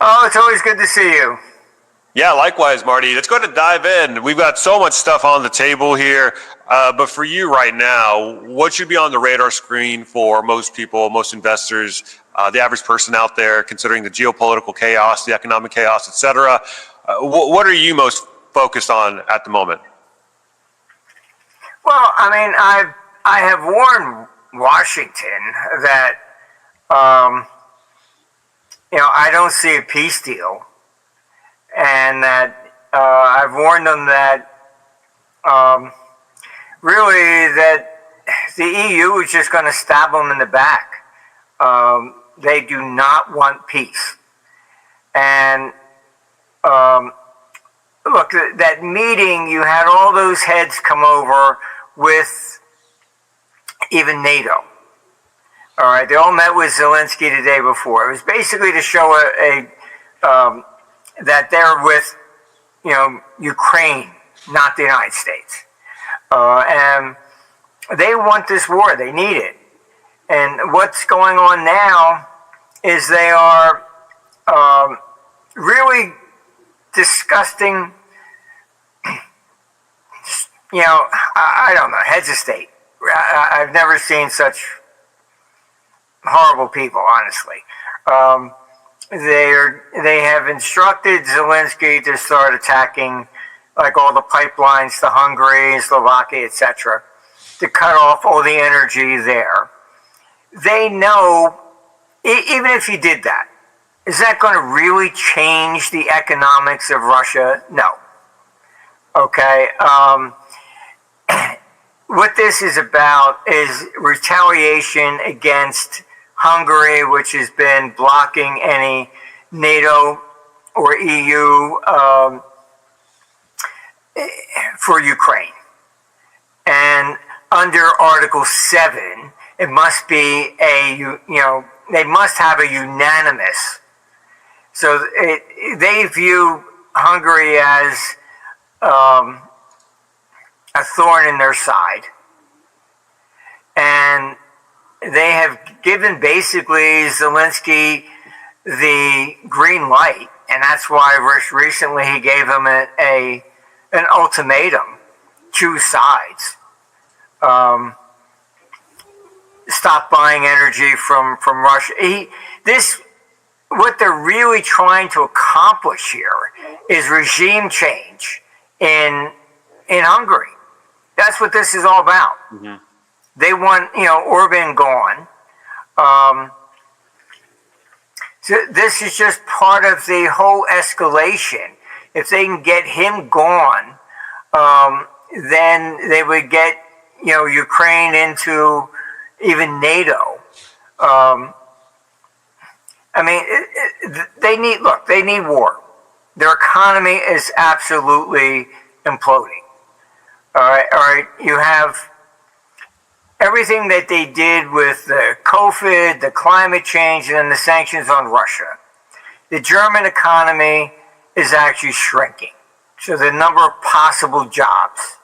Oh, it's always good to see you. Yeah, likewise, Marty. Let's go ahead and dive in. We've got so much stuff on the table here. But for you right now, what should be on the radar screen for most people, most investors, the average person out there, considering the geopolitical chaos, the economic chaos, et cetera? What are you most focused on at the moment? Well, I have warned Washington that I don't see a peace deal, and that I've warned them that really that the EU is just going to stab them in the back. They do not want peace, and look, that meeting, you had all those heads come over with even NATO. All right, they all met with Zelensky the day before. It was basically to show that they're with, Ukraine, not the United States, and they want this war. They need it. And what's going on now is they are really disgusting. I don't know, heads of state. I've never seen such horrible people, honestly. They have instructed Zelensky to start attacking like all the pipelines to Hungary, Slovakia, etc., to cut off all the energy there. They know, even if he did that, is that going to really change the economics of Russia? No. Okay. What this is about is retaliation against Hungary, which has been blocking any NATO or EU for Ukraine. And under Article 7, it must be they must have a unanimous. So they view Hungary as a thorn in their side. And they have given basically Zelensky the green light, and that's why recently he gave him an ultimatum: choose sides. Stop buying energy from Russia. What they're really trying to accomplish here is regime change in Hungary. That's what this is all about. Mm-hmm. They want, Orban gone. So this is just part of the whole escalation. If they can get him gone, then they would get, Ukraine into even NATO. They need war. Their economy is absolutely imploding. All right. You have everything that they did with the COVID, the climate change, and then the sanctions on Russia. The German economy is actually shrinking. So the number of possible jobs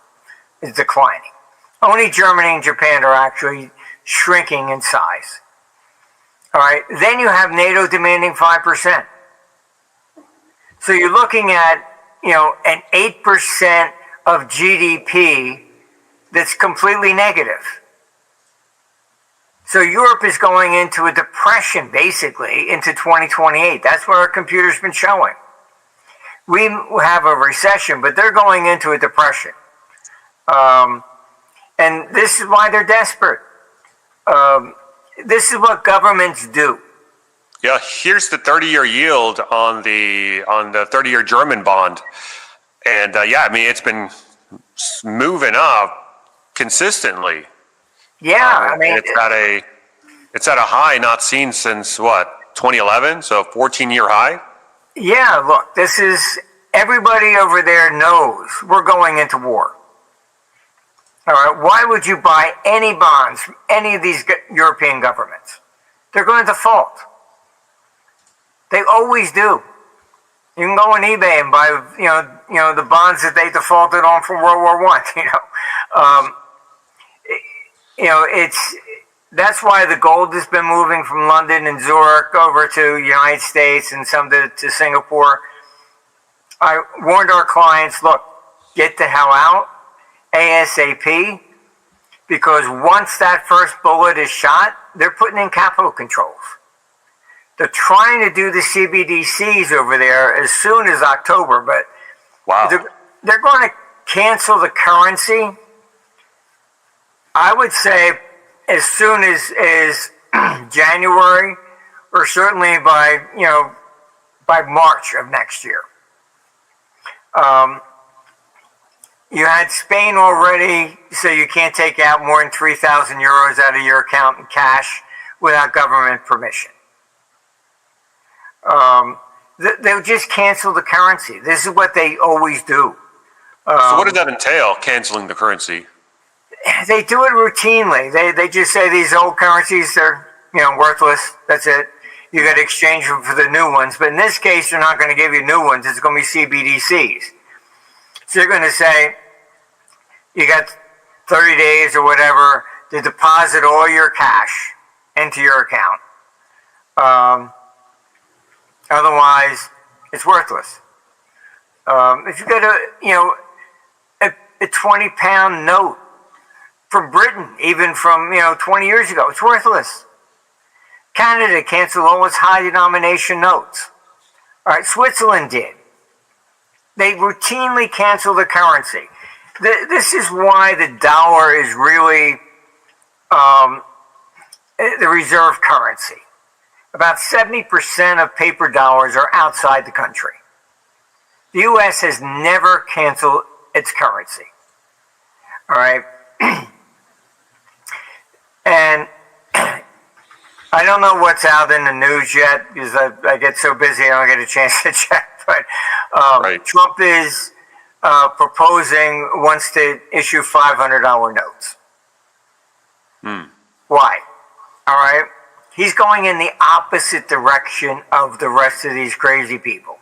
is declining. Only Germany and Japan are actually shrinking in size. All right. Then you have NATO demanding 5%. So you're looking at, an 8% of GDP that's completely negative. So Europe is going into a depression, basically, into 2028. That's what our computer's been showing. We have a recession, but they're going into a depression. And this is why they're desperate. This is what governments do. Yeah, here's the 30-year yield on the 30-year German bond. And it's been moving up consistently. Yeah, it's at a high not seen since 2011, so 14-year high. Yeah, look, this is everybody over there knows we're going into war. All right, why would you buy any bonds from any of these European governments? They're going to default. They always do. You can go on eBay and buy, the bonds that they defaulted on from World War I. That's why the gold has been moving from London and Zurich over to United States and some to Singapore. I warned our clients, look, get the hell out ASAP, because once that first bullet is shot, they're putting in capital controls. They're trying to do the CBDCs over there as soon as October, but wow, they're going to cancel the currency. I would say as soon as January, or certainly by March of next year. You had Spain already, so you can't take out more than 3,000 euros out of your account in cash without government permission. They'll just cancel the currency. This is what they always do. So what does that entail, canceling the currency? They do it routinely. They just say these old currencies, they're worthless. That's it. You got to exchange them for the new ones. But in this case, they're not going to give you new ones. It's going to be CBDCs. So you're going to say, you got 30 days or whatever to deposit all your cash into your account. Otherwise, it's worthless. If you got a 20-pound note from Britain, even from 20 years ago, it's worthless. Canada canceled all its high denomination notes. All right, Switzerland did. They routinely cancel the currency. This is why the dollar is really the reserve currency. About 70% of paper dollars are outside the country. The U.S. has never canceled its currency. All right? And I don't know what's out in the news yet, because I get so busy I don't get a chance to check. But Right. Trump is wants to issue $500 notes. Why? All right? He's going in the opposite direction of the rest of these crazy people.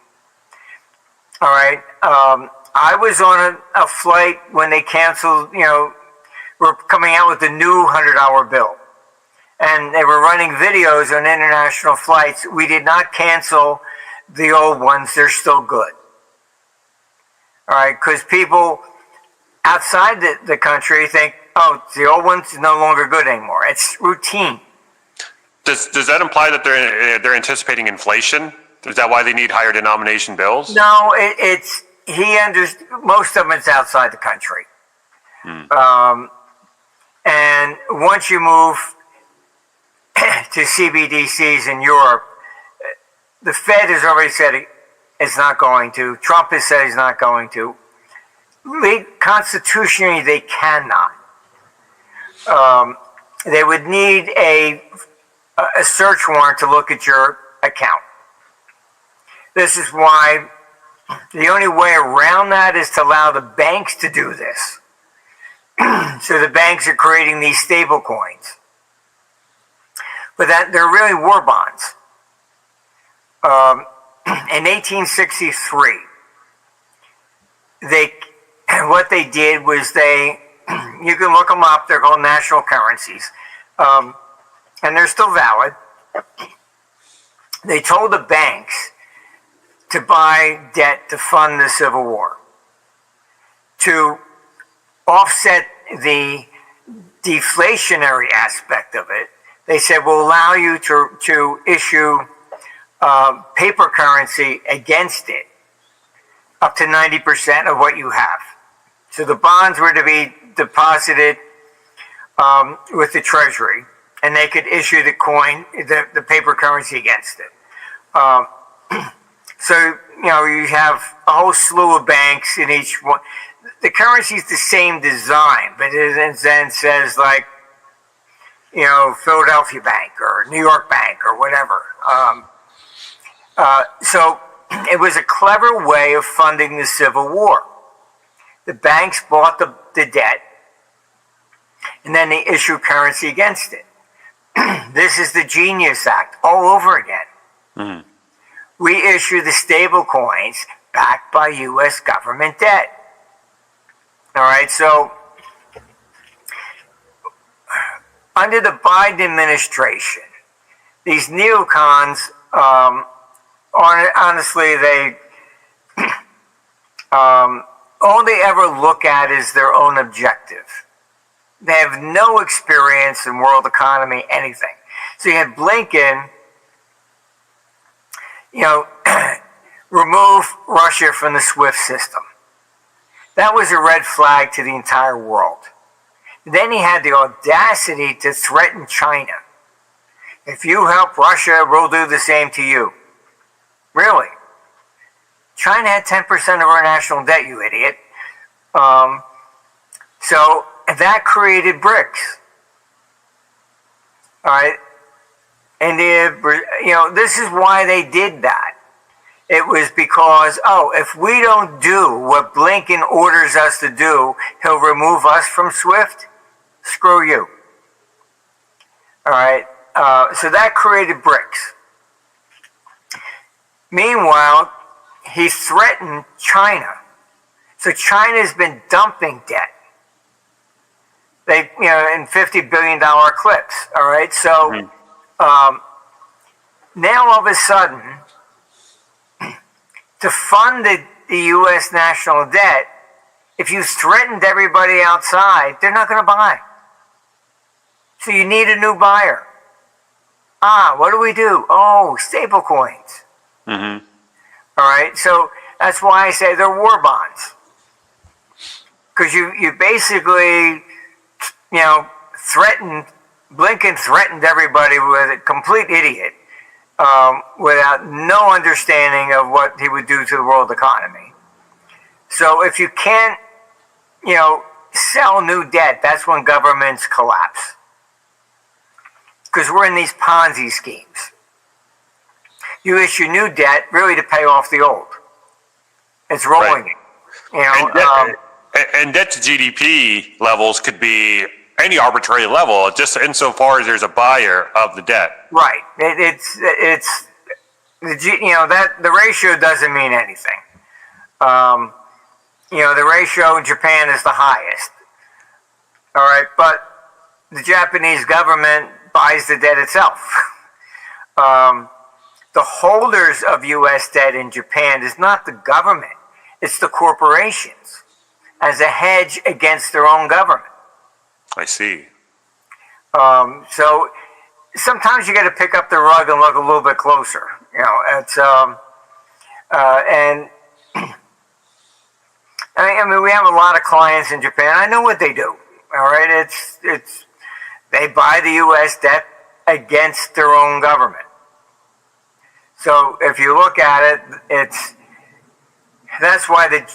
All right? I was on a flight when they canceled, we're coming out with the new $100 bill. And they were running videos on international flights. We did not cancel the old ones. They're still good. All right? Because people outside the country think, oh, the old one's no longer good anymore. It's routine. Does that imply that they're anticipating inflation? Is that why they need higher denomination bills? No, most of them is outside the country. And once you move to CBDCs in Europe, the Fed has already said it's not going to. Trump has said he's not going to. Constitutionally, they cannot. They would need a search warrant to look at your account. This is why the only way around that is to allow the banks to do this. So the banks are creating these stable coins. But they're really war bonds. In 1863, what they did was you can look them up, they're called national currencies. And they're still valid. They told the banks to buy debt to fund the Civil War. To offset the deflationary aspect of it, they said, we'll allow you to issue paper currency against it, up to 90% of what you have. So the bonds were to be deposited with the Treasury, and they could issue the coin, the paper currency against it. So, you have a whole slew of banks in each one. The currency is the same design, but it then says like, Philadelphia Bank or New York Bank or whatever. So it was a clever way of funding the Civil War. The banks bought the debt, and then they issued currency against it. This is the Genius Act all over again. Mm-hmm. We issue the stable coins backed by U.S. government debt. All right, so under the Biden administration, these neocons, honestly, they all they ever look at is their own objective. They have no experience in world economy, anything. So you had Blinken, remove Russia from the SWIFT system. That was a red flag to the entire world. Then he had the audacity to threaten China. If you help Russia, we'll do the same to you. Really? China had 10% of our national debt, you idiot. So that created BRICS. All right? And this is why they did that. It was because, if we don't do what Blinken orders us to do, he'll remove us from SWIFT. Screw you. All right? So that created BRICS. Meanwhile, he threatened China. So China's been dumping debt. They, in $50 billion clips. All right? So now all of a sudden, to fund the U.S. national debt, if you threatened everybody outside, they're not going to buy. So you need a new buyer. What do we do? Stable coins. All right, so that's why I say they're war bonds. Because you basically, Blinken threatened everybody with a complete idiot without no understanding of what he would do to the world economy. So if you can't, sell new debt, that's when governments collapse. Because we're in these Ponzi schemes. You issue new debt really to pay off the old. It's rolling. Right. And debt to GDP levels could be any arbitrary level, just insofar as there's a buyer of the debt. Right. It's the ratio doesn't mean anything. The ratio in Japan is the highest. All right, but the Japanese government buys the debt itself. The holders of U.S. debt in Japan is not the government, it's the corporations as a hedge against their own government. I see. So sometimes you got to pick up the rug and look a little bit closer. It's and I mean we have a lot of clients in Japan. I know what they do. All right, it's they buy the U.S. debt against their own government. So if you look at it, that's why the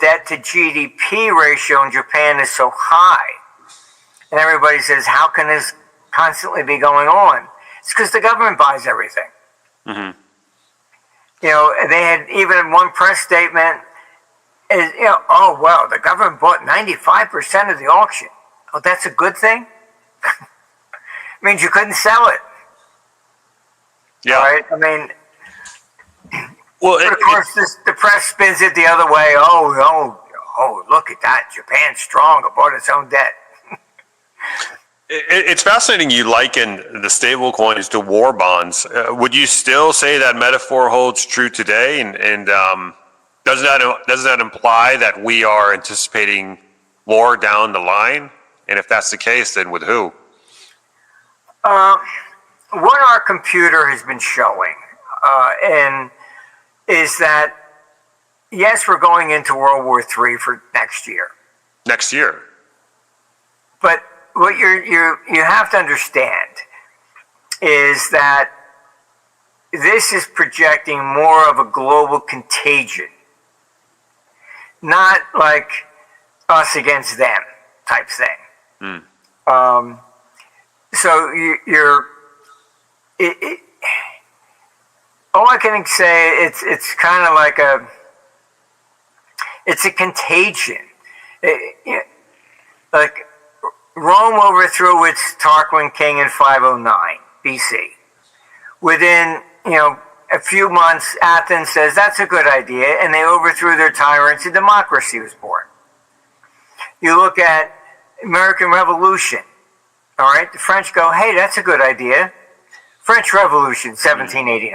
debt to GDP ratio in Japan is so high. And everybody says, how can this constantly be going on? It's because the government buys everything. They had even in one press statement, the government bought 95% of the auction. Oh, that's a good thing? Means you couldn't sell it. Yeah. All right? I mean, well, but of course, the press spins it the other way. Oh, look at that. Japan's strong. It bought its own debt. It's fascinating you liken the stable coins to war bonds. Would you still say that metaphor holds true today? And does that imply that we are anticipating war down the line? And if that's the case, then with who? What our computer has been showing is that, yes, we're going into World War III for next year. Next year. But what you have to understand is that this is projecting more of a global contagion, not like us against them type thing. So all I can say, it's kind of like it's a contagion. Like Rome overthrew its Tarquin king in 509 BC. Within a few months, Athens says that's a good idea, and they overthrew their tyrants, and democracy was born. You look at American Revolution. All right, the French go, hey, that's a good idea. French Revolution, 1789.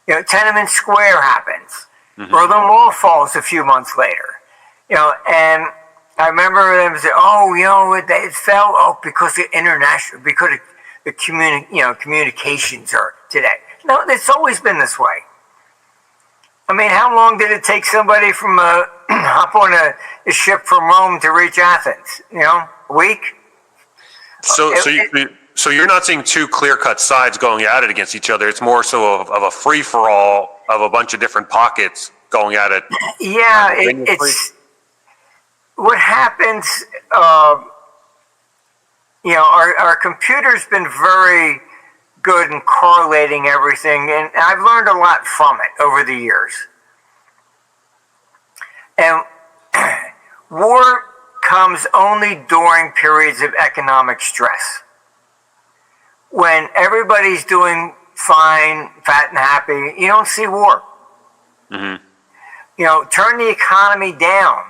You know, Tiananmen Square happens. Berlin Wall falls a few months later. You know, and I remember them saying, oh, you know, it fell because of because of the communications are today. No, it's always been this way. I mean, how long did it take somebody from hop on a ship from Rome to reach Athens? You know, a week? So you're not seeing two clear-cut sides going at it against each other. It's more so of a free-for-all of a bunch of different pockets going at it. Yeah, it's what happens. You know, our computer's been very good in correlating everything, and I've learned a lot from it over the years. And war comes only during periods of economic stress. When everybody's doing fine, fat and happy, you don't see war. You know, turn the economy down,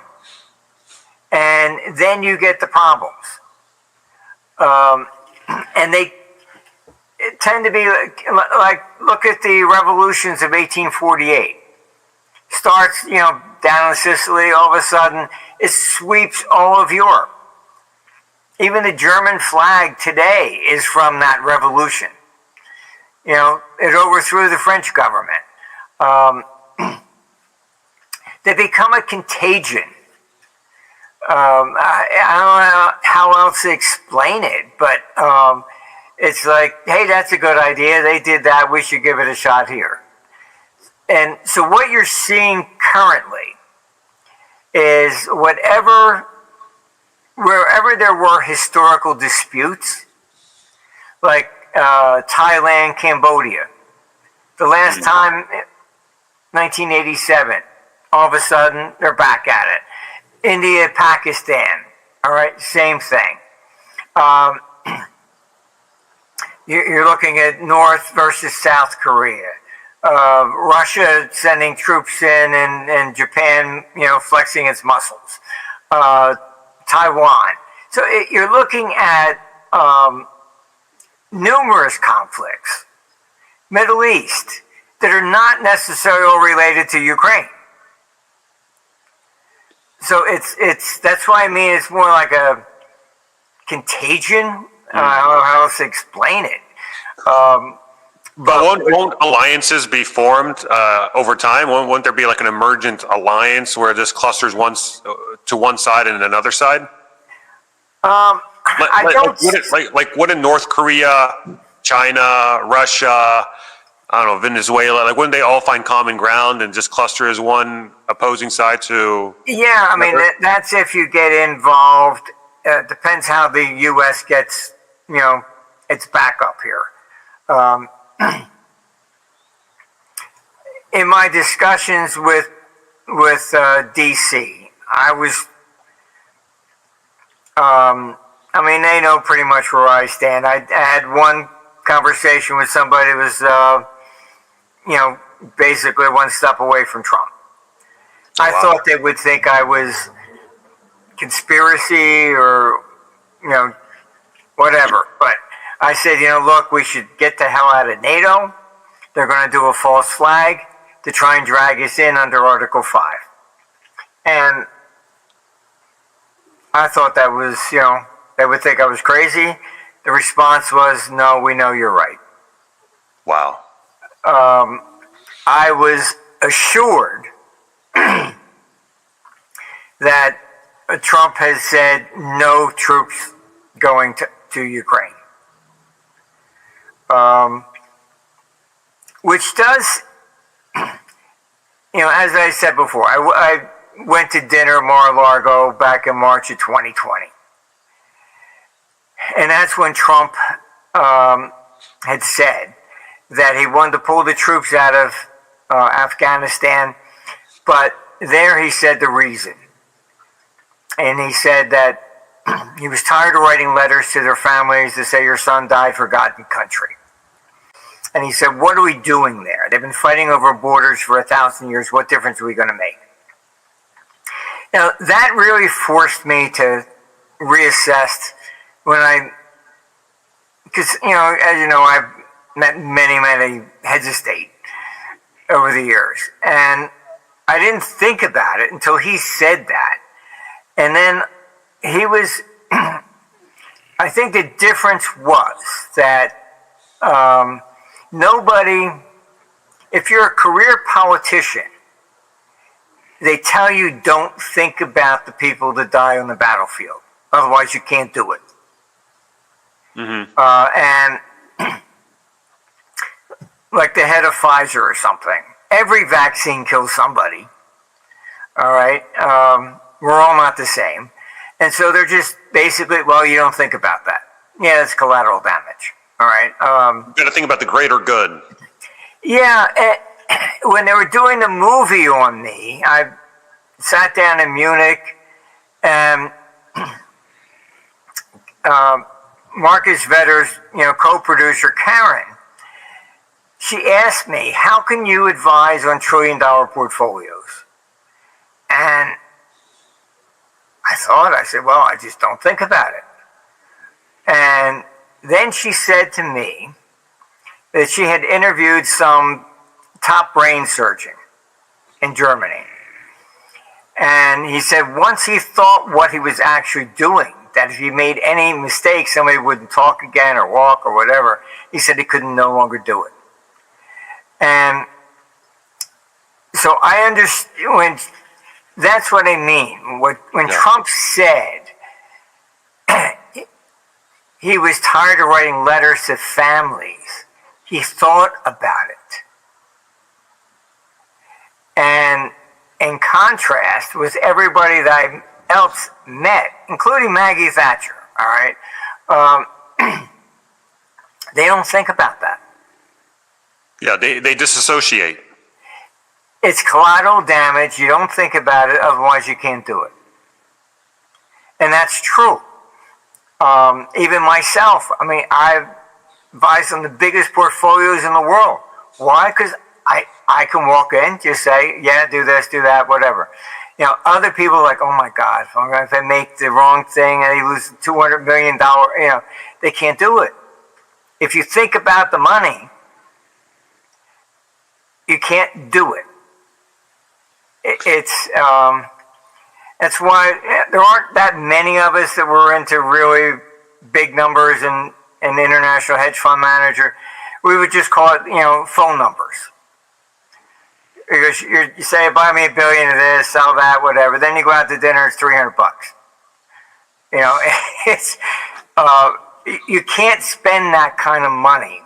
and then you get the problems. And they tend to be like look at the revolutions of 1848. Starts, you know, down in Sicily, all of a sudden it sweeps all of Europe. Even the German flag today is from that revolution. You know, it overthrew the French government. They become a contagion. I don't know how else to explain it, but it's like, hey, that's a good idea. They did that. We should give it a shot here. And so what you're seeing currently is wherever there were historical disputes, like Thailand, Cambodia, the last time, 1987, all of a sudden they're back at it. India, Pakistan, all right, same thing. You're looking at North versus South Korea. Russia sending troops in and Japan, you know, flexing its muscles. Taiwan. So you're looking at numerous conflicts, Middle East, that are not necessarily related to Ukraine. So it's that's why I mean it's more like a contagion. I don't know how else to explain it. But won't alliances be formed over time? Won't there be like an emergent alliance where this clusters to one side and another side? Wouldn't North Korea, China, Russia, I don't know, Venezuela, like wouldn't they all find common ground and just cluster as one opposing side to? Yeah, I mean that's if you get involved. Depends how the U.S. gets, you know, its back up here. In my discussions with DC, I was, I mean, they know pretty much where I stand. I had one conversation with somebody who was, you know, basically one step away from Trump. I thought they would think I was conspiracy or, you know, whatever. But I said, you know, look, we should get the hell out of NATO. They're going to do a false flag to try and drag us in under Article 5. And I thought that was, you know, they would think I was crazy. The response was, no, we know you're right. Wow. I was assured that Trump has said no troops going to Ukraine. Which does, you know, as I said before, I went to dinner at Mar-a-Lago back in March of 2020. And that's when Trump had said that he wanted to pull the troops out of Afghanistan, but there he said the reason. And he said that he was tired of writing letters to their families to say your son died for God and country. And he said, what are we doing there? They've been fighting over borders for 1,000 years. What difference are we going to make? Now, that really forced me to reassess when I because, as you know, I've met many heads of state over the years, and I didn't think about it until he said that. And then he was, I think the difference was that nobody, if you're a career politician, they tell you don't think about the people that die on the battlefield. Otherwise, you can't do it. And like the head of Pfizer or something, every vaccine kills somebody. All right? We're all not the same. And so they're just basically, well, you don't think about that. Yeah, it's collateral damage. All right? You got to think about the greater good. Yeah. When they were doing the movie on me, I sat down in Munich, and Marcus Vetter's, co-producer Karen, she asked me, "How can you advise on trillion-dollar portfolios?" And I said, well, I just don't think about it. And then she said to me that she had interviewed some top brain surgeon in Germany. And he said once he thought what he was actually doing, that if he made any mistake, somebody wouldn't talk again or walk or whatever, he said he could no longer do it. And so I understand, that's what I mean. When Trump said he was tired of writing letters to families, he thought about it. And in contrast with everybody that I else met, including Maggie Thatcher, all right, they don't think about that. Yeah, they disassociate. It's collateral damage. You don't think about it, otherwise you can't do it. And that's true. Even myself, I've advised on the biggest portfolios in the world. Why? Because I can walk in, just say, yeah, do this, do that, whatever. Other people are like, oh my God, if I make the wrong thing and they lose $200 million, they can't do it. If you think about the money, you can't do it. That's why there aren't that many of us that were into really big numbers and international hedge fund manager. We would just call it, phone numbers. Because you say, buy me $1 billion of this, sell that, whatever. Then you go out to dinner, it's $300. It's you can't spend that kind of money.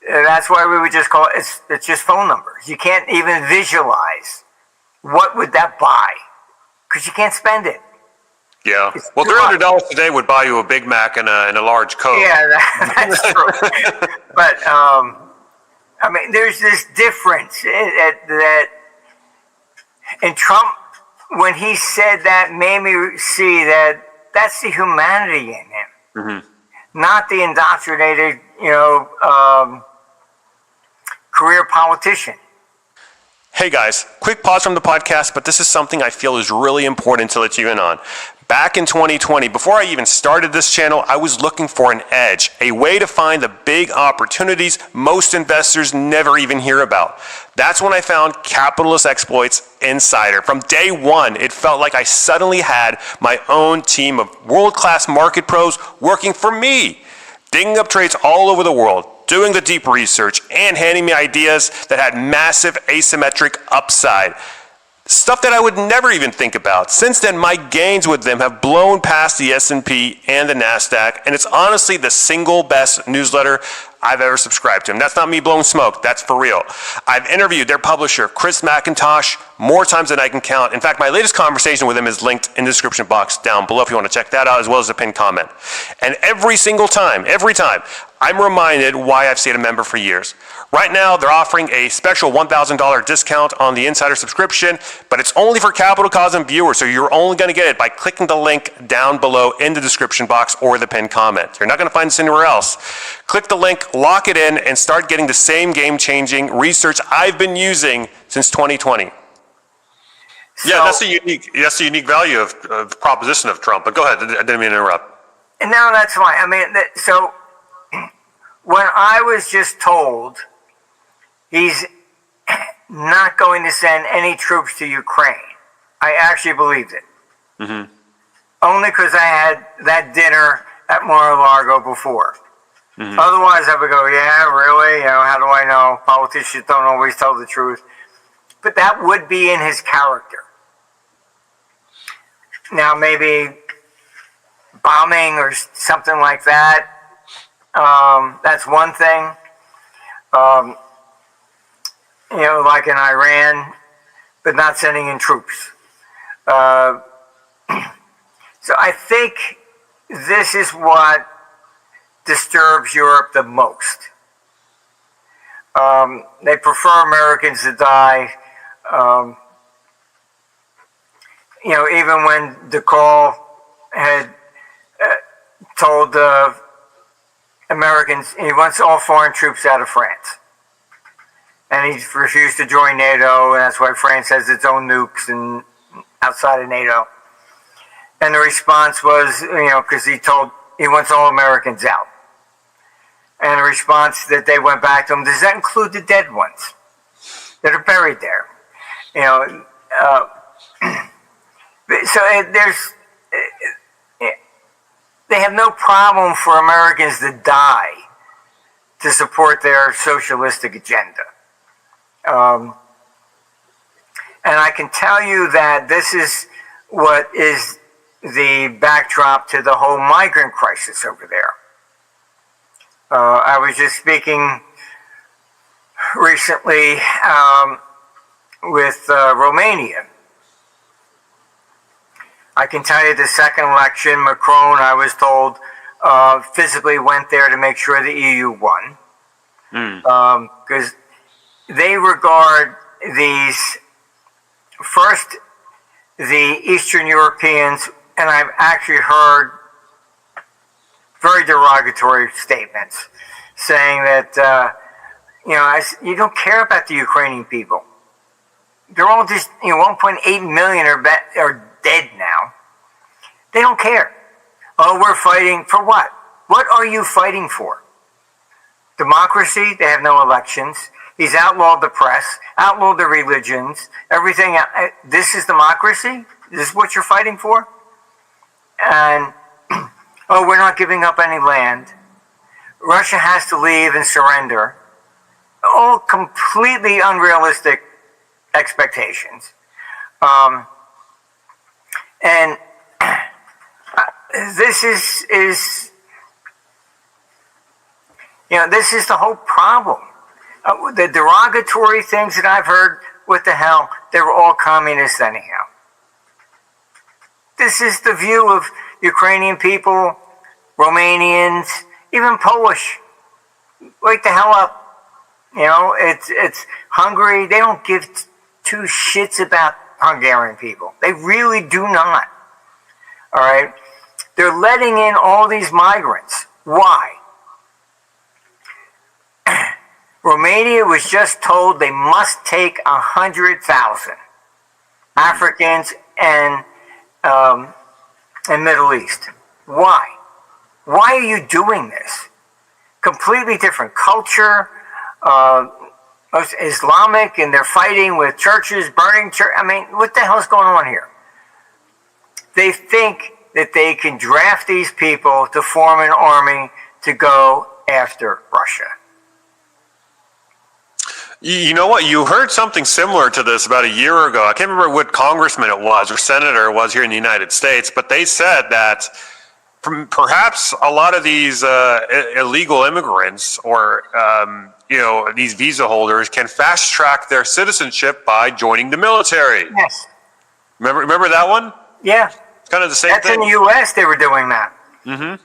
That's why we would just call it. It's just phone numbers. You can't even visualize what would that buy, because you can't spend it. Yeah. Well, $300 today would buy you a Big Mac and a large Coke. Yeah, that's true. But there's this difference that, and Trump, when he said that, made me see that that's the humanity in him, not the indoctrinated, career politician. Hey guys, quick pause from the podcast, but this is something I feel is really important to let you in on. Back in 2020, before I even started this channel, I was looking for an edge, a way to find the big opportunities most investors never even hear about. That's when I found Capitalist Exploits Insider. From day one, it felt like I suddenly had my own team of world-class market pros working for me, digging up trades all over the world, doing the deep research, and handing me ideas that had massive asymmetric upside. Stuff that I would never even think about. Since then, my gains with them have blown past the S&P and the NASDAQ, and it's honestly the single best newsletter I've ever subscribed to. And that's not me blowing smoke, that's for real. I've interviewed their publisher, Chris McIntosh, more times than I can count. In fact, my latest conversation with him is linked in the description box down below if you want to check that out, as well as a pinned comment. And every time, I'm reminded why I've stayed a member for years. Right now, they're offering a special $1,000 discount on the Insider subscription, but it's only for Capital Cause and viewers, so you're only going to get it by clicking the link down below in the description box or the pinned comment. You're not going to find this anywhere else. Click the link, lock it in, and start getting the same game-changing research I've been using since 2020. So, yeah, that's the unique value of the proposition of Trump. But go ahead, I didn't mean to interrupt. No, that's fine. when I was just told he's not going to send any troops to Ukraine, I actually believed it. Mm-hmm. Only because I had that dinner at Mar-a-Lago before. Mm-hmm. Otherwise, I would go, yeah, really? How do I know? Politicians don't always tell the truth. But that would be in his character. Now, maybe bombing or something like that, that's one thing. Like in Iran, but not sending in troops. So I think this is what disturbs Europe the most. They prefer Americans to die. Even when de Gaulle had told Americans he wants all foreign troops out of France. And he refused to join NATO, and that's why France has its own nukes and outside of NATO. And the response was, because he wants all Americans out. And the response that they went back to him, does that include the dead ones that are buried there? So they have no problem for Americans to die to support their socialistic agenda. And I can tell you that this is what is the backdrop to the whole migrant crisis over there. I was just speaking recently with Romania. I can tell you the second election, Macron, I was told, physically went there to make sure the EU won. Because they regard these, first, the Eastern Europeans, and I've actually heard very derogatory statements saying that, you don't care about the Ukrainian people. They're all just, 1.8 million are dead now. They don't care. Oh, we're fighting for what? What are you fighting for? Democracy? They have no elections. He's outlawed the press, outlawed the religions, everything. This is democracy? This is what you're fighting for? And, oh, we're not giving up any land. Russia has to leave and surrender. All completely unrealistic expectations. And this is this is the whole problem. The derogatory things that I've heard, what the hell, they were all communists anyhow. This is the view of Ukrainian people, Romanians, even Polish. Wake the hell up. It's Hungary. They don't give two shits about Hungarian people. They really do not. All right? They're letting in all these migrants. Why? Romania was just told they must take 100,000 Africans and Middle East. Why? Why are you doing this? Completely different culture, Islamic, and they're fighting with churches, burning church. I mean, what the hell is going on here? They think that they can draft these people to form an army to go after Russia. You know what? You heard something similar to this about a year ago. I can't remember what congressman it was or senator it was here in the United States, but they said that perhaps a lot of these illegal immigrants or these visa holders can fast track their citizenship by joining the military. Yes. Remember that one? Yeah. It's kind of the same thing. That's in the U.S. they were doing that. Mm-hmm.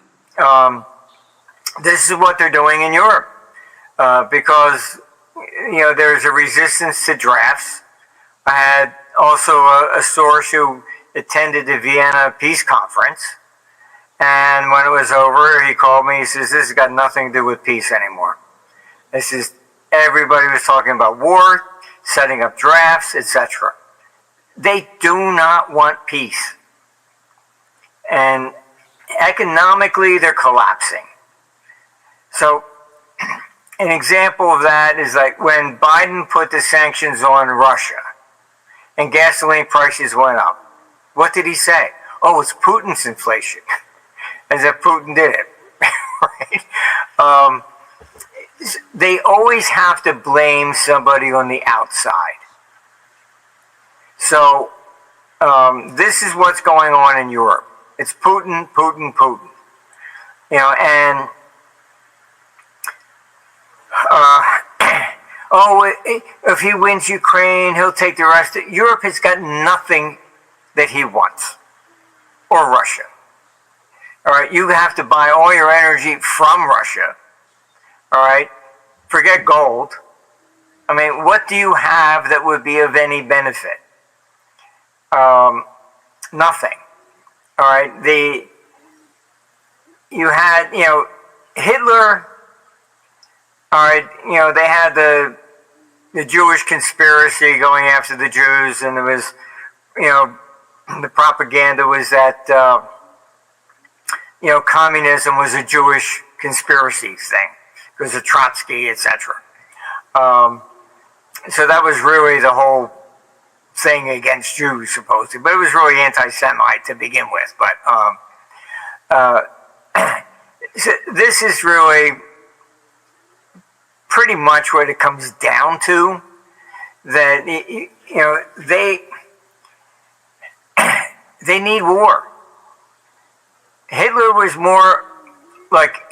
This is what they're doing in Europe because there's a resistance to drafts. I had also a source who attended the Vienna Peace Conference, and when it was over, he called me. He says, "This has got nothing to do with peace anymore. This is everybody was talking about war, setting up drafts, etc. They do not want peace, and economically, they're collapsing. So." an example of that is like when Biden put the sanctions on Russia and gasoline prices went up. What did he say? Oh, it's Putin's inflation. As if Putin did it. Right? They always have to blame somebody on the outside. So this is what's going on in Europe. It's Putin, Putin, Putin. You know, and if he wins Ukraine, he'll take the rest. Europe has got nothing that he wants, or Russia. All right, you have to buy all your energy from Russia. All right, forget gold. I mean, what do you have that would be of any benefit? Nothing. All right, you had, Hitler. All right, they had the Jewish conspiracy going after the Jews, and there was, the propaganda was that, communism was a Jewish conspiracy thing because of Trotsky, etc. So that was really the whole thing against Jews, supposedly, but it was really anti-Semite to begin with. But so this is really pretty much what it comes down to. That they need war. Hitler was more like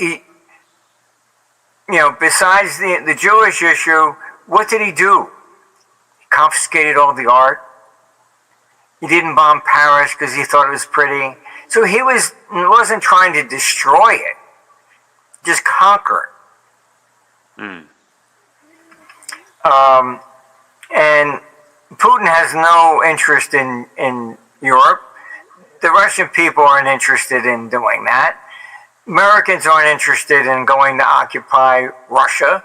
besides the Jewish issue, what did he do? He confiscated all the art. He didn't bomb Paris because he thought it was pretty. So he wasn't trying to destroy it, just conquer it. And Putin has no interest in Europe. The Russian people aren't interested in doing that. Americans aren't interested in going to occupy Russia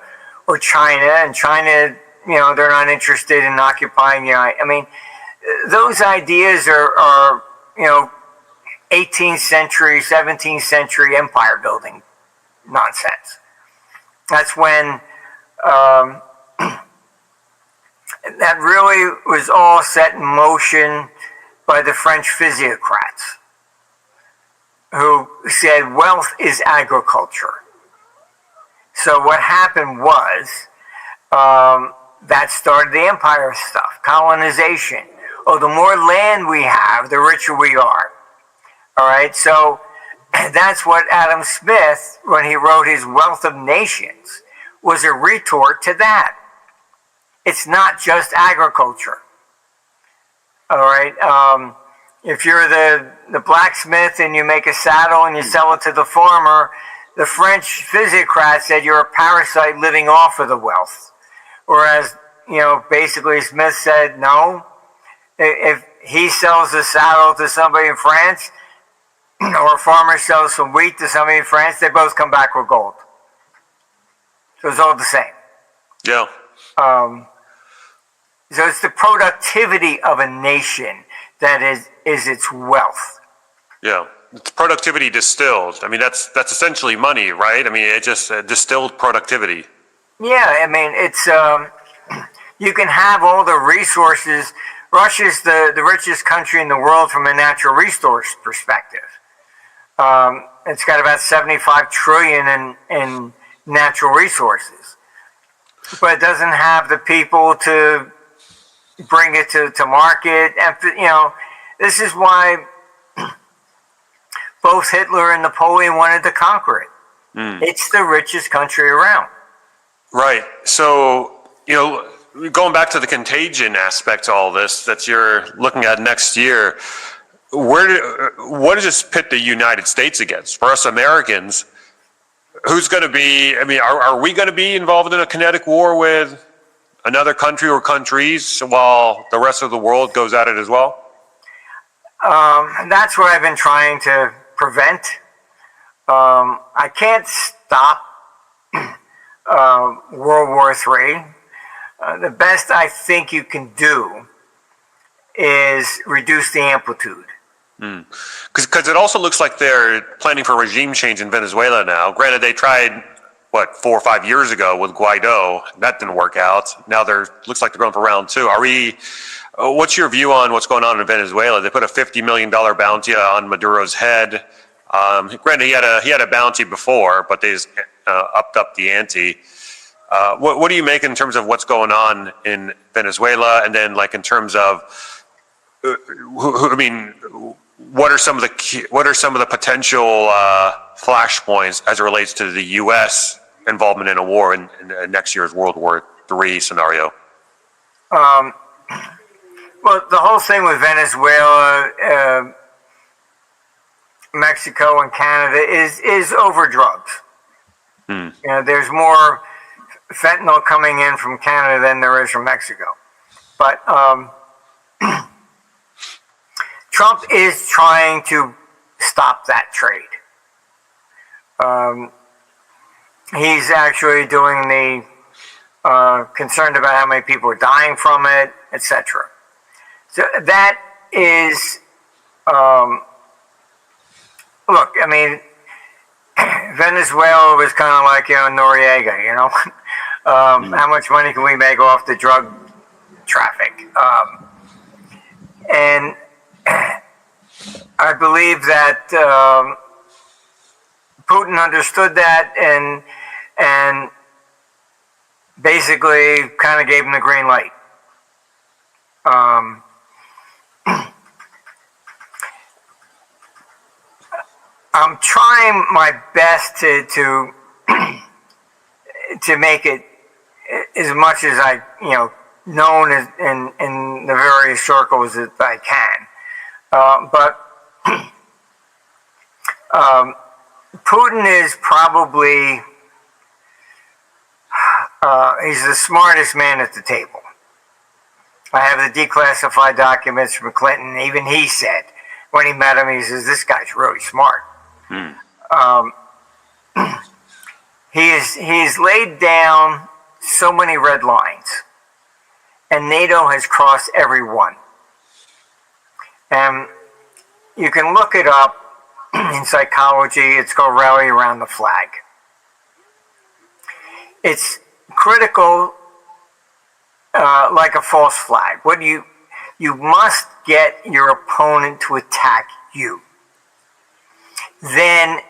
or China, and China, they're not interested in occupying. I mean, those ideas are 18th century, 17th century empire building nonsense. That's when that really was all set in motion by the French physiocrats who said wealth is agriculture. So what happened was that started the empire stuff, colonization. Oh, the more land we have, the richer we are. All right, so that's what Adam Smith, when he wrote his Wealth of Nations, was a retort to that. It's not just agriculture. All right, if you're the blacksmith and you make a saddle and you sell it to the farmer, the French physiocrat said you're a parasite living off of the wealth. Whereas, basically Smith said, no, if he sells a saddle to somebody in France, or a farmer sells some wheat to somebody in France, they both come back with gold. So it's all the same. Yeah. So it's the productivity of a nation that is its wealth. Yeah. It's productivity distilled. I mean, that's essentially money, right? I mean, it's just distilled productivity. Yeah, I mean, it's you can have all the resources. Russia's the richest country in the world from a natural resource perspective. It's got about 75 trillion in natural resources, but it doesn't have the people to bring it to market. And this is why both Hitler and Napoleon wanted to conquer it. It's the richest country around. Right. So, going back to the contagion aspect to all this that you're looking at next year, what does this pit the United States against? For us Americans, who's going to be, are we going to be involved in a kinetic war with another country or countries while the rest of the world goes at it as well? That's what I've been trying to prevent. I can't stop World War III. The best I think you can do is reduce the amplitude. Because it also looks like they're planning for regime change in Venezuela now. Granted, they tried, what, 4 or 5 years ago with Guaido. That didn't work out. Now looks like they're going for round two. What's your view on what's going on in Venezuela? They put a $50 million bounty on Maduro's head. Granted, he had a bounty before, but they just upped up the ante. What do you make in terms of what's going on in Venezuela, and then like in terms of, what are some of the potential flashpoints as it relates to the U.S. involvement in a war in next year's World War III scenario? Well, the whole thing with Venezuela, Mexico, and Canada is over drugs. You know, there's more fentanyl coming in from Canada than there is from Mexico. But Trump is trying to stop that trade. He's actually doing the concerned about how many people are dying from it, etc. So that is, look, I mean, Venezuela was kind of like, Noriega, how much money can we make off the drug traffic? And I believe that Putin understood that and basically kind of gave him the green light. I'm trying my best to make it as much as I known as in the various circles that I can, but Putin is probably he's the smartest man at the table. I have the declassified documents from Clinton. Even he said when he met him, he says, "This guy's really smart." He's laid down so many red lines, and NATO has crossed every one. And you can look it up in psychology. It's called rally around the flag. It's critical, like a false flag. You must get your opponent to attack you. Then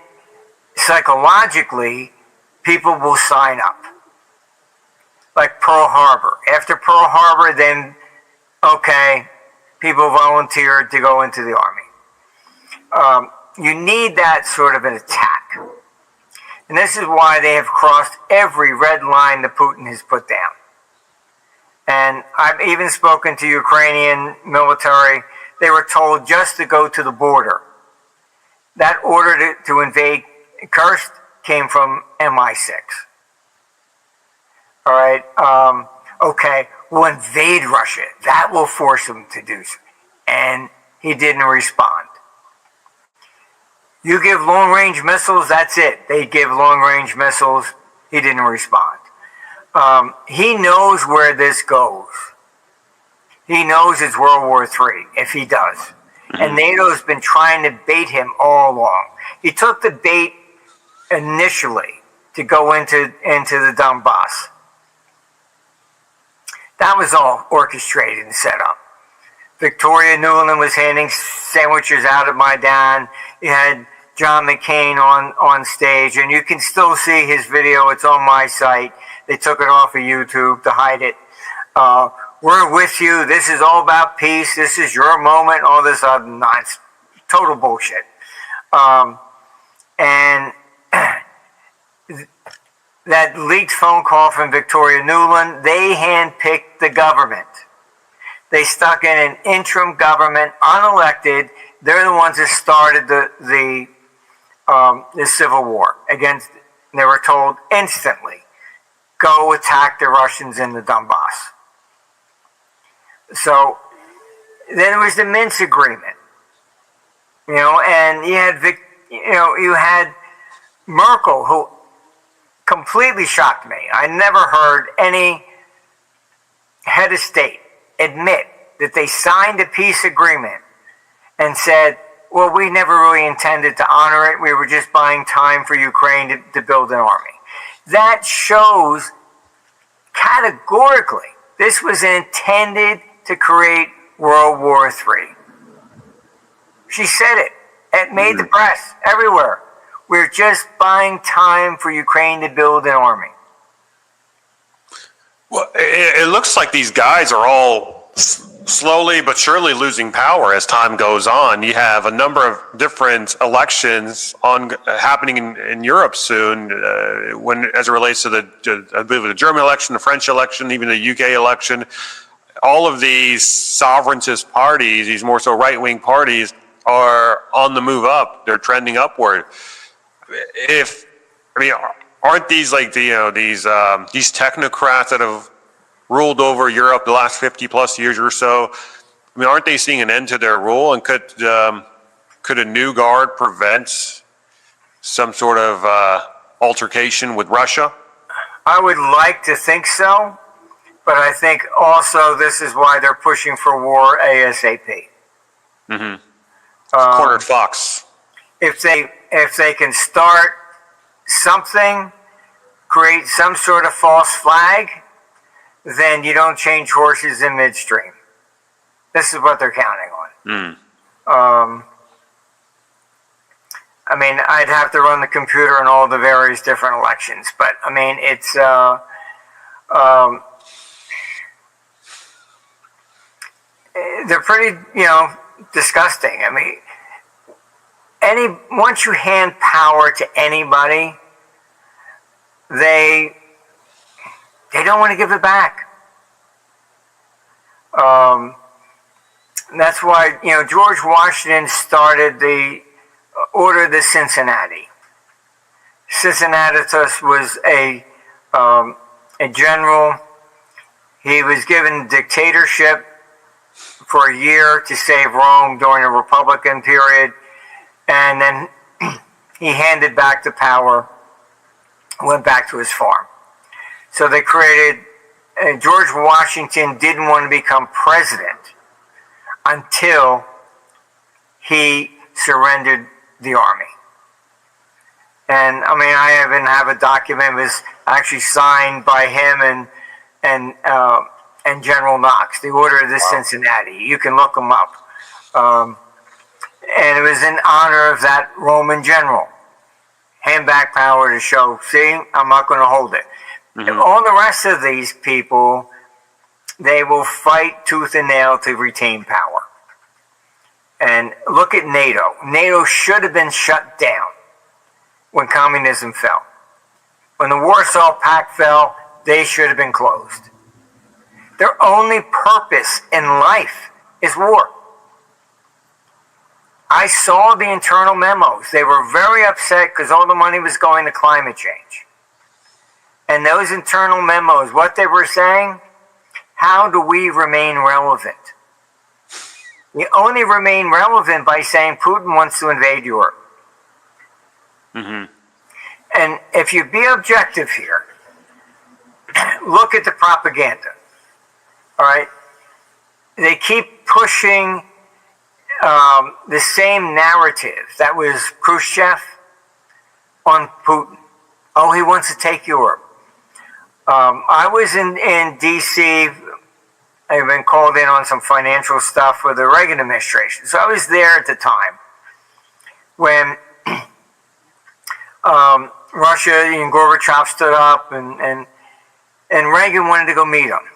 psychologically, people will sign up. Like Pearl Harbor. After Pearl Harbor, then, okay, people volunteered to go into the army. You need that sort of an attack. And this is why they have crossed every red line that Putin has put down. And I've even spoken to Ukrainian military. They were told just to go to the border. That order to invade Kursk came from MI6. All right. Okay, we'll invade Russia. That will force him to do so. And he didn't respond. You give long-range missiles, that's it. They give long-range missiles. He didn't respond. He knows where this goes. He knows it's World War III, if he does. And NATO's been trying to bait him all along. He took the bait initially to go into the Donbass. That was all orchestrated and set up. Victoria Nuland was handing sandwiches out at Maidan. You had John McCain on stage, and you can still see his video. It's on my site. They took it off of YouTube to hide it. We're with you. This is all about peace. This is your moment. All this other nonsense. Total bullshit. And that leaked phone call from Victoria Nuland, they handpicked the government. They stuck in an interim government, unelected. They're the ones that started the civil war against. They were told instantly, go attack the Russians in the Donbass. So then there was the Minsk agreement, and you had Merkel, who completely shocked me. I never heard any head of state admit that they signed a peace agreement and said, well, we never really intended to honor it. We were just buying time for Ukraine to build an army. That shows categorically this was intended to create World War III. She said it. It made the press everywhere. We're just buying time for Ukraine to build an army. Well, it looks like these guys are all slowly but surely losing power as time goes on. You have a number of different elections happening in Europe soon, as it relates to the German election, the French election, even the UK election. All of these sovereigntist parties, these more so right-wing parties, are on the move up. They're trending upward. Aren't these like these technocrats that have ruled over Europe the last 50 plus years or so? Aren't they seeing an end to their rule? And could a new guard prevent some sort of altercation with Russia? I would like to think so, but I think also this is why they're pushing for war ASAP. Mm-hmm. Cornered fox. If they can start something, create some sort of false flag, then you don't change horses in midstream. This is what they're counting on. I'd have to run the computer on all the various different elections, but it's they're pretty, disgusting. Once you hand power to anybody, they don't want to give it back. That's why, George Washington started the Order of the Cincinnati. Cincinnatus was a general. He was given dictatorship for a year to save Rome during the Republican period, and then he handed back the power, went back to his farm. So they created, George Washington didn't want to become president until he surrendered the army. And I even have a document that was actually signed by him and General Knox, the Order of the Cincinnati. You can look them up. And it was in honor of that Roman general. Hand back power to show, see, I'm not going to hold it. Mm-hmm. All the rest of these people, they will fight tooth and nail to retain power. And look at NATO. NATO should have been shut down when communism fell. When the Warsaw Pact fell, they should have been closed. Their only purpose in life is war. I saw the internal memos. They were very upset because all the money was going to climate change. And those internal memos, what they were saying, how do we remain relevant? We only remain relevant by saying Putin wants to invade Europe. Mm-hmm. And if you be objective here, look at the propaganda. All right? They keep pushing the same narrative that was Khrushchev on Putin. Oh, he wants to take Europe. I was in D.C. I've been called in on some financial stuff for the Reagan administration. So I was there at the time when Russia and Gorbachev stood up and Reagan wanted to go meet him.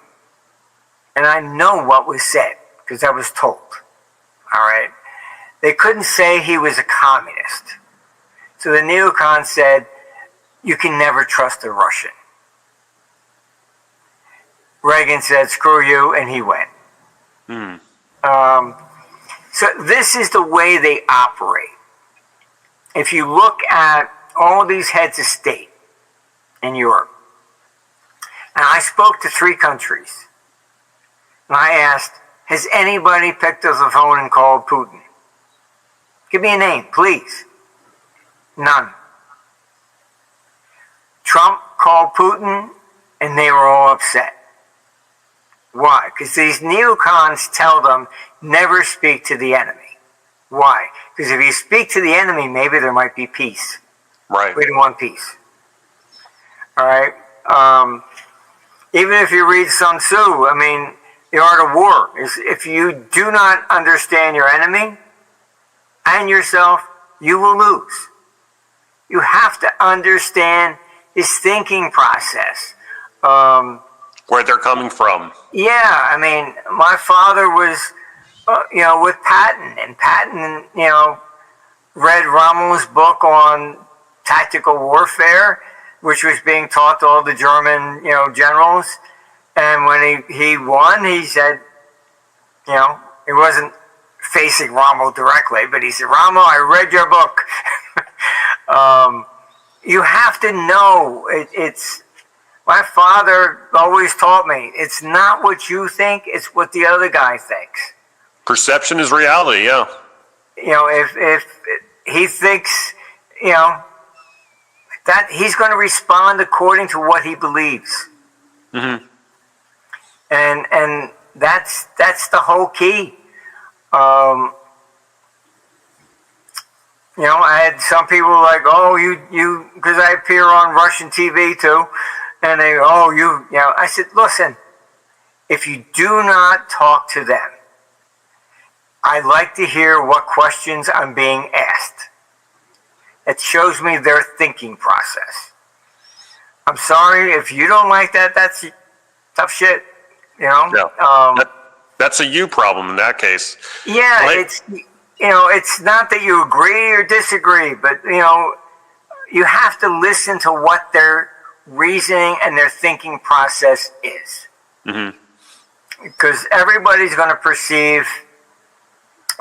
And I know what was said because I was told. All right. They couldn't say he was a communist. So the neocon said, you can never trust a Russian. Reagan said, screw you, and he went. So this is the way they operate. If you look at all these heads of state in Europe, and I spoke to 3 countries, and I asked, has anybody picked up the phone and called Putin? Give me a name, please. None. Trump called Putin, and they were all upset. Why? Because these neocons tell them, never speak to the enemy. Why? Because if you speak to the enemy, maybe there might be peace. Right. We don't want peace. All right. Even if you read Sun Tzu, I mean, the art of war is if you do not understand your enemy and yourself, you will lose. You have to understand his thinking process. Where they're coming from. Yeah, I mean, my father was, with Patton, and Patton, read Rommel's book on tactical warfare, which was being taught to all the German, generals. And when he won, he said, he wasn't facing Rommel directly, but he said, Rommel, I read your book. You have to know, it's, my father always taught me, it's not what you think, it's what the other guy thinks. Perception is reality, yeah. If he thinks, that he's going to respond according to what he believes. Mm-hmm. And that's the whole key. I had some people like, oh, you, because I appear on Russian TV too, and they, oh, I said, listen, if you do not talk to them, I like to hear what questions I'm being asked. It shows me their thinking process. I'm sorry, if you don't like that, that's tough shit, Yeah. That's a you problem in that case. Yeah, it's not that you agree or disagree, but you have to listen to what their reasoning and their thinking process is. Mm-hmm. Because everybody's going to perceive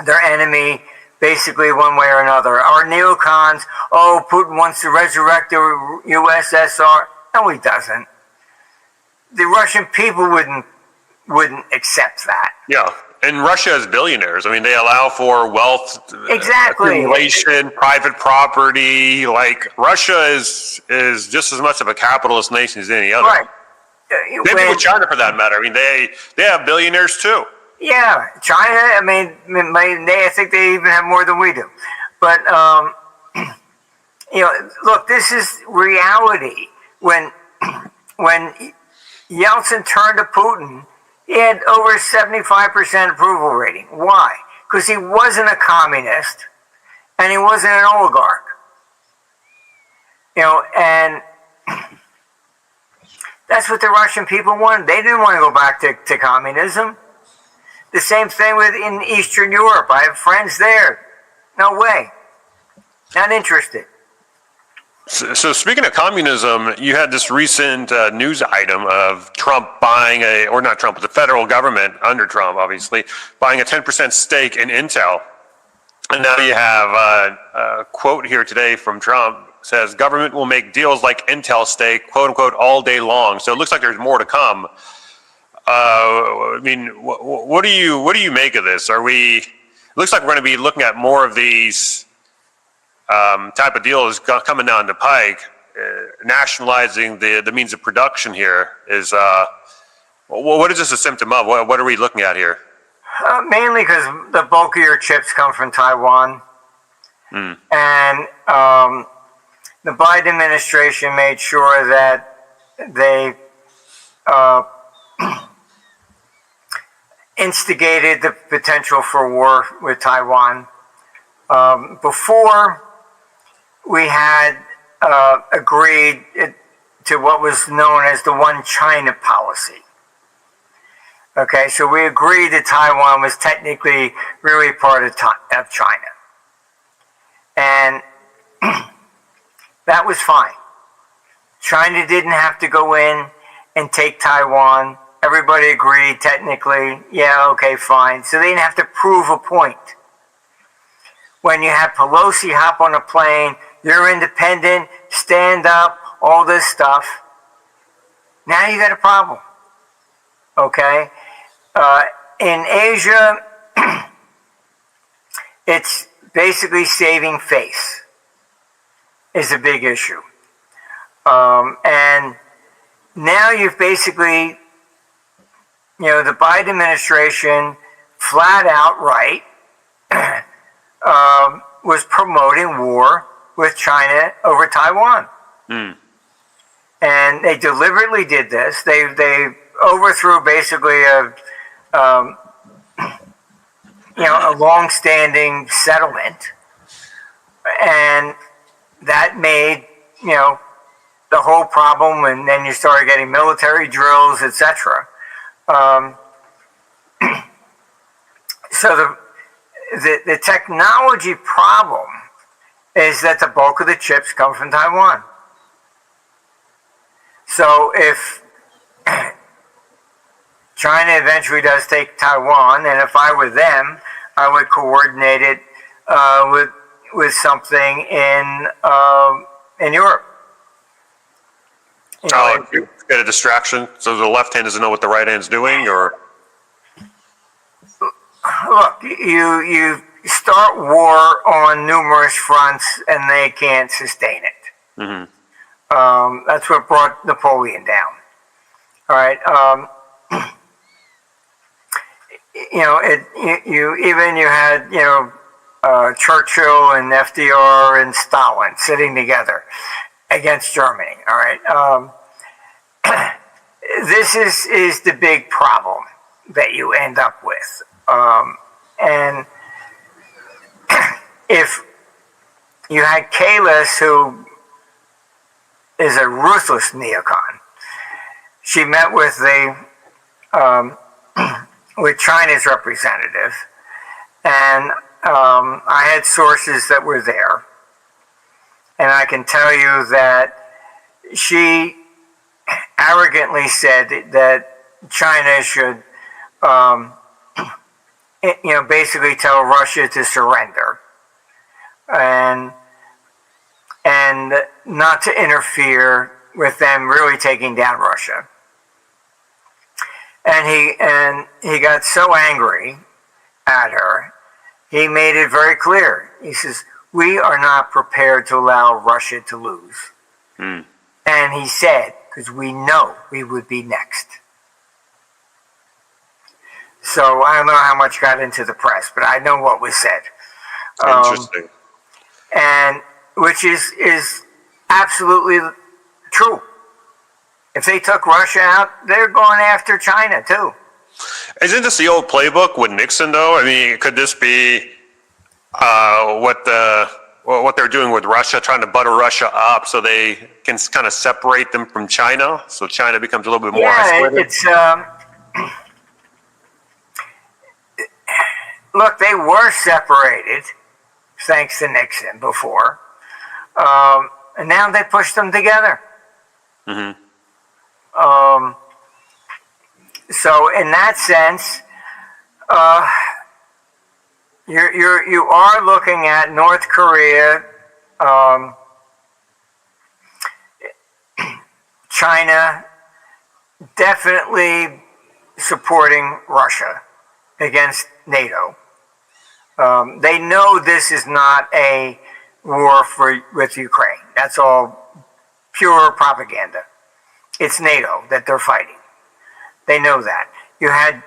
their enemy basically one way or another. Our neocons, oh, Putin wants to resurrect the USSR. No, he doesn't. The Russian people wouldn't accept that. Yeah. And Russia is billionaires. I mean, they allow for wealth accumulation, private property. Like, Russia is just as much of a capitalist nation as any other. Right. Maybe with China, for that matter. I mean, they have billionaires too. Yeah, China. I mean, I think they even have more than we do. But look, this is reality. When Yeltsin turned to Putin, he had over 75% approval rating. Why? Because he wasn't a communist and he wasn't an oligarch. And that's what the Russian people wanted. They didn't want to go back to communism. The same thing in Eastern Europe. I have friends there. No way. Not interested. So speaking of communism, you had this recent news item of Trump buying not Trump, but the federal government under Trump, obviously, buying a 10% stake in Intel. And now you have a quote here today from Trump says, government will make deals like Intel stake, quote unquote, all day long. So it looks like there's more to come. I mean, what do you make of this? It looks like we're going to be looking at more of these type of deals coming down the pike. Nationalizing the means of production here is, what is this a symptom of? What are we looking at here? Mainly because the bulk of your chips come from Taiwan. And the Biden administration made sure that they instigated the potential for war with Taiwan. Before, we had agreed to what was known as the One China policy. Okay, so we agreed that Taiwan was technically really part of China. And that was fine. China didn't have to go in and take Taiwan. Everybody agreed technically, yeah, okay, fine. So they didn't have to prove a point. When you have Pelosi hop on a plane, you're independent, stand up, all this stuff. Now you got a problem. Okay? In Asia, it's basically saving face is a big issue. And now you've basically, the Biden administration flat out was promoting war with China over Taiwan. And they deliberately did this. They overthrew basically a long-standing settlement, and that made the whole problem. And then you started getting military drills, etc. So the technology problem is that the bulk of the chips come from Taiwan. So if China eventually does take Taiwan, and if I were them, I would coordinate it with something in Europe. Get a distraction, so the left hand doesn't know what the right hand's doing, or look, you start war on numerous fronts, and they can't sustain it. Mm-hmm. That's what brought Napoleon down. All right. You had Churchill and FDR and Stalin sitting together against Germany. All right. This is the big problem that you end up with. And if you had Kalis, who is a ruthless neocon, she met with with China's representative, and I had sources that were there, and I can tell you that she arrogantly said that China should, basically tell Russia to surrender, and not to interfere with them really taking down Russia. And he got so angry at her, he made it very clear. He says, "We are not prepared to allow Russia to lose." Mm. And he said, because we know we would be next. So I don't know how much got into the press, but I know what was said. Interesting. And which is absolutely true. If they took Russia out, they're going after China too. Isn't this the old playbook with Nixon, though? I mean, could this be what they're doing with Russia, trying to butter Russia up so they can kind of separate them from China, so China becomes a little bit more isolated? It's look, they were separated thanks to Nixon before, and now they pushed them together. Mm-hmm. So in that sense, you are looking at North Korea, China definitely supporting Russia against NATO. They know this is not a war with Ukraine. That's all pure propaganda. It's NATO that they're fighting. They know that. You had,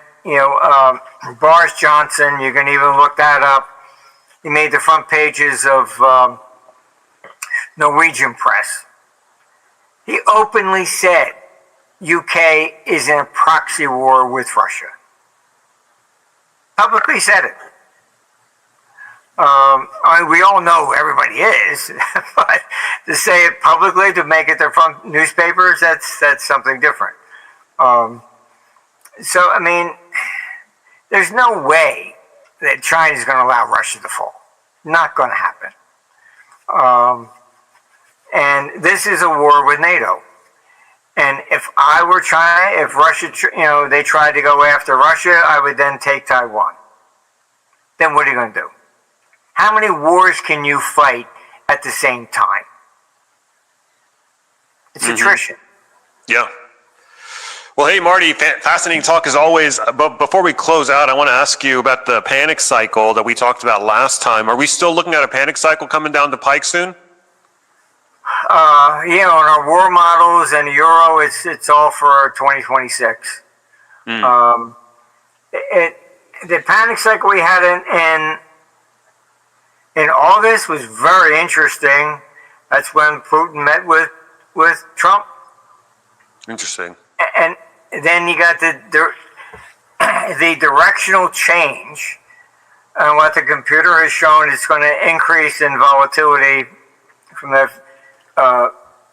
Boris Johnson, you can even look that up. He made the front pages of Norwegian press. He openly said UK is in a proxy war with Russia. Publicly said it. We all know everybody is, but to say it publicly, to make it their front newspapers, that's something different. So, I mean, there's no way that China's going to allow Russia to fall. Not going to happen. And this is a war with NATO. And if I were China, if Russia, they tried to go after Russia, I would then take Taiwan. Then what are you going to do? How many wars can you fight at the same time? It's attrition. Yeah. Well, hey, Marty, fascinating talk as always. But before we close out, I want to ask you about the panic cycle that we talked about last time. Are we still looking at a panic cycle coming down the pike soon? On our war models and the euro, it's all for 2026. The panic cycle we had in August was very interesting. That's when Putin met with Trump. Interesting. And then you got the directional change. And what the computer has shown is going to increase in volatility from the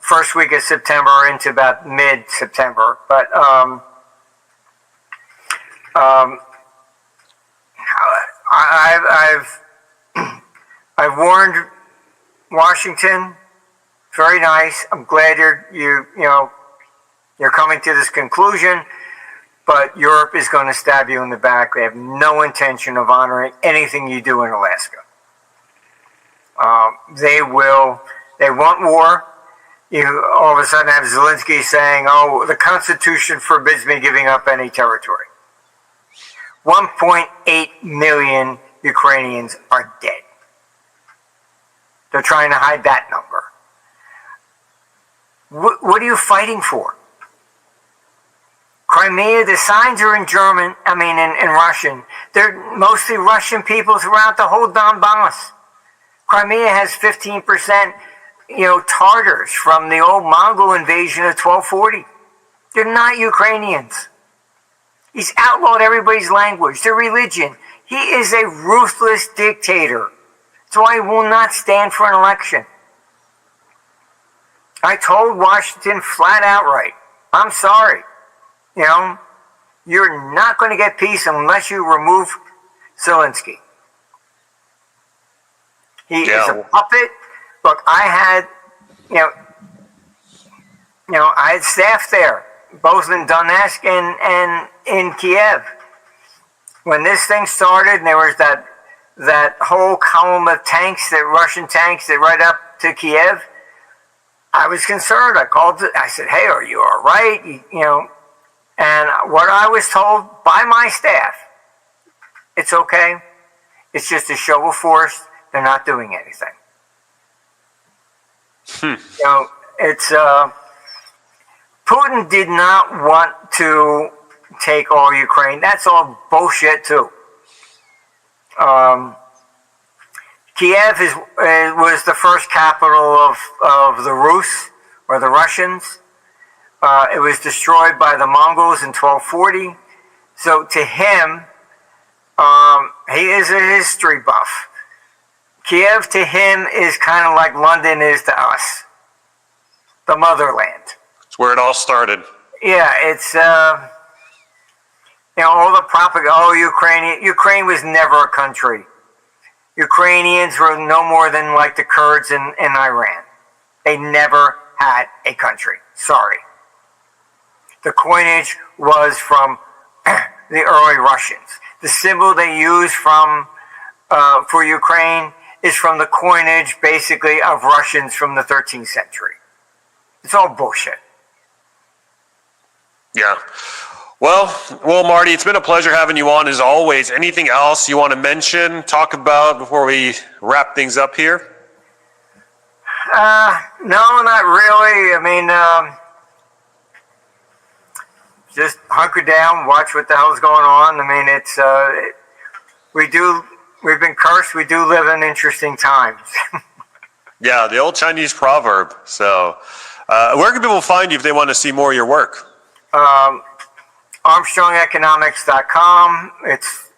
first week of September into about mid-September. But I've warned Washington. Very nice. I'm glad you're coming to this conclusion. But Europe is going to stab you in the back. They have no intention of honoring anything you do in Alaska. They want war. You all of a sudden have Zelensky saying, "Oh, the Constitution forbids me giving up any territory." 1.8 million Ukrainians are dead. They're trying to hide that number. What are you fighting for? Crimea, the signs are in German, in Russian. They're mostly Russian people throughout the whole Donbass. Crimea has 15%, Tatars from the old Mongol invasion of 1240. They're not Ukrainians. He's outlawed everybody's language, their religion. He is a ruthless dictator. That's why he will not stand for an election. I told Washington flat out right, I'm sorry. You're not going to get peace unless you remove Zelensky. He is a puppet. Look, I had staff there, both in Donetsk and in Kiev. When this thing started, and there was that whole column of tanks, Russian tanks, right up to Kiev, I was concerned. I called it. I said, "Hey, are you all right?" And what I was told by my staff, it's okay. It's just a show of force. They're not doing anything. Putin did not want to take all Ukraine. That's all bullshit too. Kiev was the first capital of the Rus, or the Russians. It was destroyed by the Mongols in 1240. So to him, he is a history buff. Kiev to him is kind of like London is to us, the motherland. It's where it all started. Yeah, it's all the propaganda. Oh, Ukraine was never a country. Ukrainians were no more than like the Kurds in Iran. They never had a country. Sorry. The coinage was from the early Russians. The symbol they use for Ukraine is from the coinage, basically, of Russians from the 13th century. It's all bullshit. Yeah. Well, Marty, it's been a pleasure having you on as always. Anything else you want to mention, talk about before we wrap things up here? No, not really. Just hunker down, watch what the hell's going on. We've been cursed. We do live in interesting times. Yeah, the old Chinese proverb. So, where can people find you if they want to see more of your work? ArmstrongEconomics.com. It's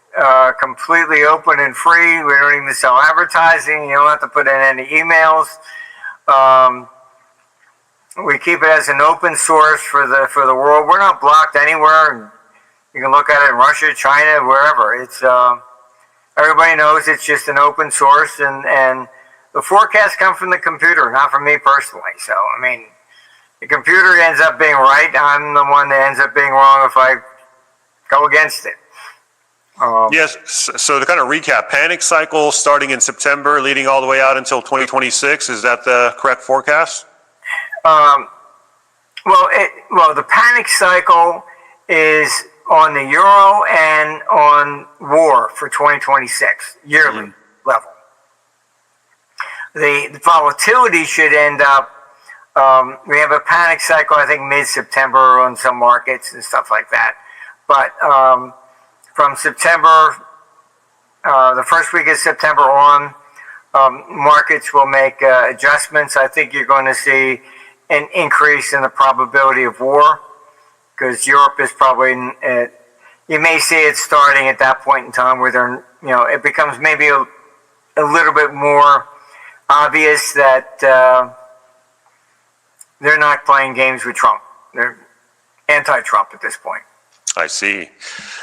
completely open and free. We don't even sell advertising. You don't have to put in any emails. We keep it as an open source for the world. We're not blocked anywhere. You can look at it in Russia, China, wherever. It's everybody knows it's just an open source, and the forecasts come from the computer, not from me personally. So the computer ends up being right. I'm the one that ends up being wrong if I go against it. Yes. So to kind of recap, panic cycle starting in September, leading all the way out until 2026. Is that the correct forecast? The panic cycle is on the euro and on war for 2026 yearly level. The volatility should end up. We have a panic cycle, I think, mid-September on some markets and stuff like that. But from September, the first week of September on, markets will make adjustments. I think you're going to see an increase in the probability of war, because Europe is probably, you may see it starting at that point in time where they're, it becomes maybe a little bit more obvious that they're not playing games with Trump. They're anti-Trump at this point. I see.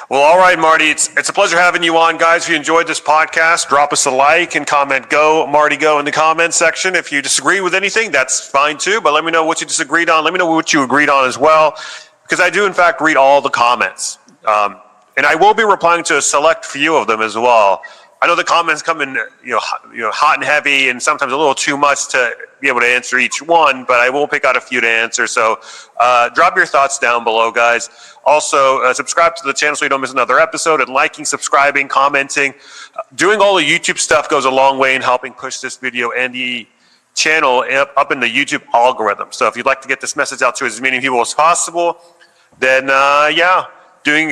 Well, all right, Marty, it's a pleasure having you on, guys. If you enjoyed this podcast, drop us a like and comment "Go Marty Go" in the comment section. If you disagree with anything, that's fine too, but let me know what you disagreed on. Let me know what you agreed on as well, because I do in fact read all the comments, and I will be replying to a select few of them as well. I know the comments come in hot and heavy, and sometimes a little too much to be able to answer each one, but I will pick out a few to answer. So drop your thoughts down below, guys. Also, subscribe to the channel so you don't miss another episode, and liking, subscribing, commenting. Doing all the YouTube stuff goes a long way in helping push this video and the channel up in the YouTube algorithm. So if you'd like to get this message out to as many people as possible, then doing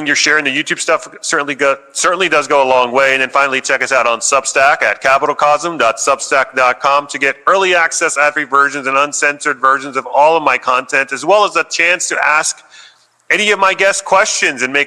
your share in the YouTube stuff certainly does go a long way. And then finally, check us out on Substack at capitalcosm.substack.com to get early access, ad-free versions, and uncensored versions of all of my content, as well as a chance to ask any of my guest questions and make